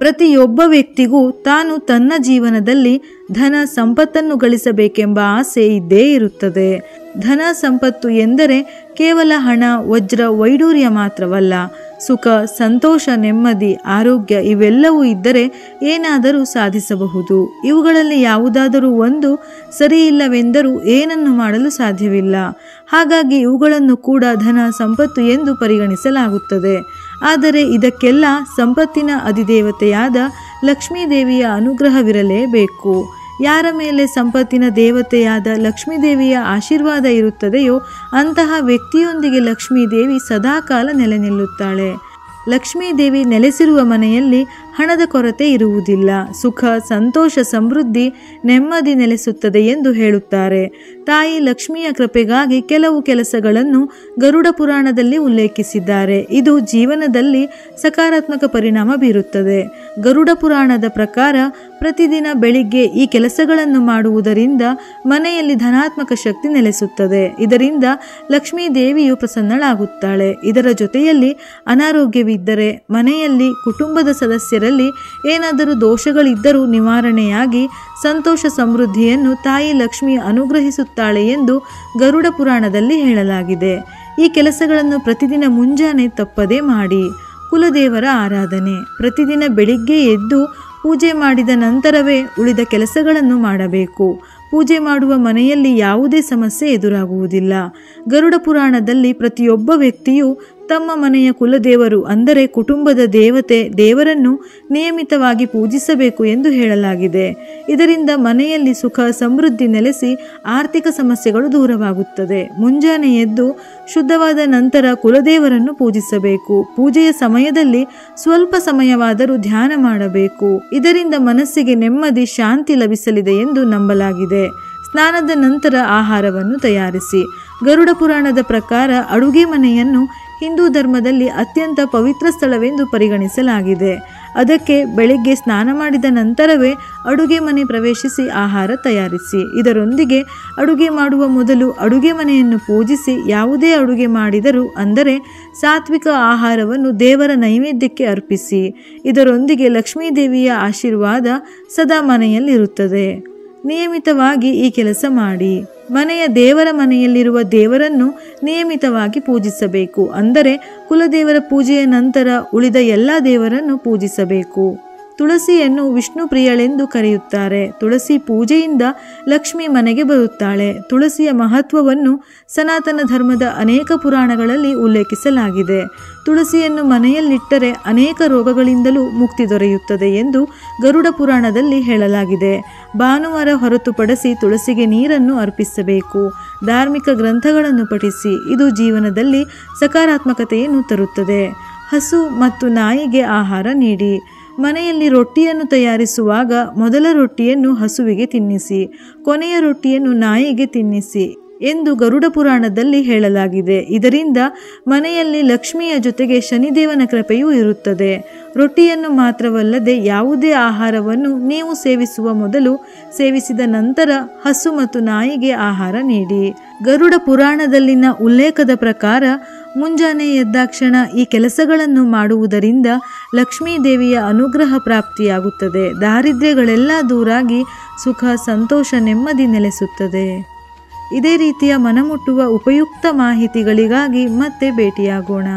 ಪ್ರತಿಯೊಬ್ಬ ವ್ಯಕ್ತಿಗೂ ತಾನು ತನ್ನ ಜೀವನದಲ್ಲಿ ಧನ ಸಂಪತ್ತನ್ನು ಗಳಿಸಬೇಕೆಂಬ ಆಸೆ ಇದ್ದೇ ಇರುತ್ತದೆ. ಧನ ಸಂಪತ್ತು ಎಂದರೆ ಕೇವಲ ಹಣ, ವಜ್ರ, ವೈಡೂರ್ಯ ಮಾತ್ರವಲ್ಲ. ಸುಖ, ಸಂತೋಷ, ನೆಮ್ಮದಿ, ಆರೋಗ್ಯ ಇವೆಲ್ಲವೂ ಇದ್ದರೆ ಏನಾದರೂ ಸಾಧಿಸಬಹುದು. ಇವುಗಳಲ್ಲಿ ಯಾವುದಾದರೂ ಒಂದು ಸರಿಯಿಲ್ಲವೆಂದರೂ ಏನನ್ನು ಮಾಡಲು ಸಾಧ್ಯವಿಲ್ಲ. ಹಾಗಾಗಿ ಇವುಗಳನ್ನು ಕೂಡ ಧನ ಸಂಪತ್ತು ಎಂದು ಪರಿಗಣಿಸಲಾಗುತ್ತದೆ. ಆದರೆ ಇದಕ್ಕೆಲ್ಲ ಸಂಪತ್ತಿನ ಅಧಿದೇವತೆಯಾದ ಲಕ್ಷ್ಮೀದೇವಿಯ ಅನುಗ್ರಹವಿರಲೇಬೇಕು. ಯಾರ ಮೇಲೆ ಸಂಪತ್ತಿನ ದೇವತೆಯಾದ ಲಕ್ಷ್ಮೀದೇವಿಯ ಆಶೀರ್ವಾದ ಇರುತ್ತದೆಯೋ ಅಂತಹ ವ್ಯಕ್ತಿಯೊಂದಿಗೆ ಲಕ್ಷ್ಮೀದೇವಿ ಸದಾಕಾಲ ನೆಲೆ ನಿಲ್ಲುತ್ತಾಳೆ. ಲಕ್ಷ್ಮೀದೇವಿ ನೆಲೆಸಿರುವ ಮನೆಯಲ್ಲಿ ಹಣದ ಕೊರತೆ ಇರುವುದಿಲ್ಲ. ಸುಖ, ಸಂತೋಷ, ಸಮೃದ್ಧಿ, ನೆಮ್ಮದಿ ನೆಲೆಸುತ್ತದೆ ಎಂದು ಹೇಳುತ್ತಾರೆ. ತಾಯಿ ಲಕ್ಷ್ಮಿಯ ಕೃಪೆಗಾಗಿ ಕೆಲವು ಕೆಲಸಗಳನ್ನು ಗರುಡ ಪುರಾಣದಲ್ಲಿ ಉಲ್ಲೇಖಿಸಿದ್ದಾರೆ. ಇದು ಜೀವನದಲ್ಲಿ ಸಕಾರಾತ್ಮಕ ಪರಿಣಾಮ ಬೀರುತ್ತದೆ. ಗರುಡ ಪುರಾಣದ ಪ್ರಕಾರ ಪ್ರತಿದಿನ ಬೆಳಿಗ್ಗೆ ಈ ಕೆಲಸಗಳನ್ನು ಮಾಡುವುದರಿಂದ ಮನೆಯಲ್ಲಿ ಧನಾತ್ಮಕ ಶಕ್ತಿ ನೆಲೆಸುತ್ತದೆ. ಇದರಿಂದ ಲಕ್ಷ್ಮೀ ದೇವಿಯು ಪ್ರಸನ್ನಳಾಗುತ್ತಾಳೆ. ಇದರ ಜೊತೆಯಲ್ಲಿ ಅನಾರೋಗ್ಯವಿದ್ದರೆ, ಮನೆಯಲ್ಲಿ ಕುಟುಂಬದ ಸದಸ್ಯರಲ್ಲಿ ಏನಾದರೂ ದೋಷಗಳಿದ್ದರೂ ನಿವಾರಣೆಯಾಗಿ ಸಂತೋಷ ಸಮೃದ್ಧಿಯನ್ನು ತಾಯಿ ಲಕ್ಷ್ಮಿ ಅನುಗ್ರಹಿಸುತ್ತಾಳೆ ಎಂದು ಗರುಡ ಪುರಾಣದಲ್ಲಿ ಹೇಳಲಾಗಿದೆ. ಈ ಕೆಲಸಗಳನ್ನು ಪ್ರತಿದಿನ ಮುಂಜಾನೆ ತಪ್ಪದೇ ಮಾಡಿ. ಕುಲದೇವರ ಆರಾಧನೆ. ಪ್ರತಿದಿನ ಬೆಳಿಗ್ಗೆ ಎದ್ದು ಪೂಜೆ ಮಾಡಿದ ನಂತರವೇ ಉಳಿದ ಕೆಲಸಗಳನ್ನು ಮಾಡಬೇಕು. ಪೂಜೆ ಮಾಡುವ ಮನೆಯಲ್ಲಿ ಯಾವುದೇ ಸಮಸ್ಯೆ ಎದುರಾಗುವುದಿಲ್ಲ. ಗರುಡ ಪುರಾಣದಲ್ಲಿ ಪ್ರತಿಯೊಬ್ಬ ವ್ಯಕ್ತಿಯು ತಮ್ಮ ಮನೆಯ ಕುಲದೇವರು ಅಂದರೆ ಕುಟುಂಬದ ದೇವರನ್ನು ನಿಯಮಿತವಾಗಿ ಪೂಜಿಸಬೇಕು ಎಂದು ಹೇಳಲಾಗಿದೆ. ಇದರಿಂದ ಮನೆಯಲ್ಲಿ ಸುಖ ಸಮೃದ್ಧಿ ನೆಲೆಸಿ ಆರ್ಥಿಕ ಸಮಸ್ಯೆಗಳು ದೂರವಾಗುತ್ತದೆ. ಮುಂಜಾನೆ ಎದ್ದು ಶುದ್ಧವಾದ ನಂತರ ಕುಲದೇವರನ್ನು ಪೂಜಿಸಬೇಕು. ಪೂಜೆಯ ಸಮಯದಲ್ಲಿ ಸ್ವಲ್ಪ ಸಮಯವಾದರೂ ಧ್ಯಾನ ಮಾಡಬೇಕು. ಇದರಿಂದ ಮನಸ್ಸಿಗೆ ನೆಮ್ಮದಿ, ಶಾಂತಿ ಲಭಿಸಲಿದೆ ಎಂದು ನಂಬಲಾಗಿದೆ. ಸ್ನಾನದ ನಂತರ ಆಹಾರವನ್ನು ತಯಾರಿಸಿ. ಗರುಡ ಪುರಾಣದ ಪ್ರಕಾರ ಅಡುಗೆ ಮನೆಯನ್ನು ಹಿಂದೂ ಧರ್ಮದಲ್ಲಿ ಅತ್ಯಂತ ಪವಿತ್ರ ಸ್ಥಳವೆಂದು ಪರಿಗಣಿಸಲಾಗಿದೆ. ಅದಕ್ಕೆ ಬೆಳಿಗ್ಗೆ ಸ್ನಾನ ಮಾಡಿದ ನಂತರವೇ ಅಡುಗೆ ಮನೆ ಪ್ರವೇಶಿಸಿ ಆಹಾರ ತಯಾರಿಸಿ. ಇದರೊಂದಿಗೆ ಅಡುಗೆ ಮಾಡುವ ಮೊದಲು ಅಡುಗೆ ಮನೆಯನ್ನು ಪೂಜಿಸಿ ಯಾವುದೇ ಅಡುಗೆ ಮಾಡಿದರೂ ಅಂದರೆ ಸಾತ್ವಿಕ ಆಹಾರವನ್ನು ದೇವರ ನೈವೇದ್ಯಕ್ಕೆ ಅರ್ಪಿಸಿ. ಇದರೊಂದಿಗೆ ಲಕ್ಷ್ಮೀದೇವಿಯ ಆಶೀರ್ವಾದ ಸದಾ ಮನೆಯಲ್ಲಿರುತ್ತದೆ. ನಿಯಮಿತವಾಗಿ ಈ ಕೆಲಸ ಮಾಡಿ. ದೇವರ ಮನೆಯಲ್ಲಿರುವ ದೇವರನ್ನು ನಿಯಮಿತವಾಗಿ ಪೂಜಿಸಬೇಕು. ಅಂದರೆ ಕುಲದೇವರ ಪೂಜೆಯ ನಂತರ ಉಳಿದ ಎಲ್ಲ ದೇವರನ್ನು ಪೂಜಿಸಬೇಕು. ತುಳಸಿಯನ್ನು ವಿಷ್ಣು ಪ್ರಿಯಳೆಂದು ಕರೆಯುತ್ತಾರೆ. ತುಳಸಿ ಪೂಜೆಯಿಂದ ಲಕ್ಷ್ಮಿ ಮನೆಗೆ ಬರುತ್ತಾಳೆ. ತುಳಸಿಯ ಮಹತ್ವವನ್ನು ಸನಾತನ ಧರ್ಮದ ಅನೇಕ ಪುರಾಣಗಳಲ್ಲಿ ಉಲ್ಲೇಖಿಸಲಾಗಿದೆ. ತುಳಸಿಯನ್ನು ಮನೆಯಲ್ಲಿಟ್ಟರೆ ಅನೇಕ ರೋಗಗಳಿಂದಲೂ ಮುಕ್ತಿ ದೊರೆಯುತ್ತದೆ ಎಂದು ಗರುಡ ಪುರಾಣದಲ್ಲಿ ಹೇಳಲಾಗಿದೆ. ಭಾನುವಾರ ಹೊರತುಪಡಿಸಿ ತುಳಸಿಗೆ ನೀರನ್ನು ಅರ್ಪಿಸಬೇಕು. ಧಾರ್ಮಿಕ ಗ್ರಂಥಗಳನ್ನು ಪಠಿಸಿ. ಇದು ಜೀವನದಲ್ಲಿ ಸಕಾರಾತ್ಮಕತೆಯನ್ನು ತರುತ್ತದೆ. ಹಸು ಮತ್ತು ನಾಯಿಗೆ ಆಹಾರ ನೀಡಿ. ಮನೆಯಲ್ಲಿ ರೊಟ್ಟಿಯನ್ನು ತಯಾರಿಸುವಾಗ ಮೊದಲ ರೊಟ್ಟಿಯನ್ನು ಹಸುವಿಗೆ ತಿನ್ನಿಸಿ, ಕೊನೆಯ ರೊಟ್ಟಿಯನ್ನು ನಾಯಿಗೆ ತಿನ್ನಿಸಿ ಎಂದು ಗರುಡ ಪುರಾಣದಲ್ಲಿ ಹೇಳಲಾಗಿದೆ. ಇದರಿಂದ ಮನೆಯಲ್ಲಿ ಲಕ್ಷ್ಮಿಯ ಜೊತೆಗೆ ಶನಿದೇವನ ಕೃಪೆಯೂ ಇರುತ್ತದೆ. ರೊಟ್ಟಿಯನ್ನು ಮಾತ್ರವಲ್ಲದೆ ಯಾವುದೇ ಆಹಾರವನ್ನು ನೀವು ಸೇವಿಸುವ ಮೊದಲು, ಸೇವಿಸಿದ ನಂತರ ಹಸು ಮತ್ತು ನಾಯಿಗೆ ಆಹಾರ ನೀಡಿ. ಗರುಡ ಪುರಾಣದಲ್ಲಿನ ಉಲ್ಲೇಖದ ಪ್ರಕಾರ ಮುಂಜಾನೆ ಎದ್ದಾಕ್ಷಣ ಈ ಕೆಲಸಗಳನ್ನು ಮಾಡುವುದರಿಂದ ಲಕ್ಷ್ಮೀ ದೇವಿಯ ಅನುಗ್ರಹ ಪ್ರಾಪ್ತಿಯಾಗುತ್ತದೆ. ದಾರಿದ್ರ್ಯಗಳೆಲ್ಲ ದೂರಾಗಿ ಸುಖ, ಸಂತೋಷ, ನೆಮ್ಮದಿ ನೆಲೆಸುತ್ತದೆ. ಇದೇ ರೀತಿಯ ಮನಮುಟ್ಟುವ ಉಪಯುಕ್ತ ಮಾಹಿತಿಗಳಿಗಾಗಿ ಮತ್ತೆ ಭೇಟಿಯಾಗೋಣ.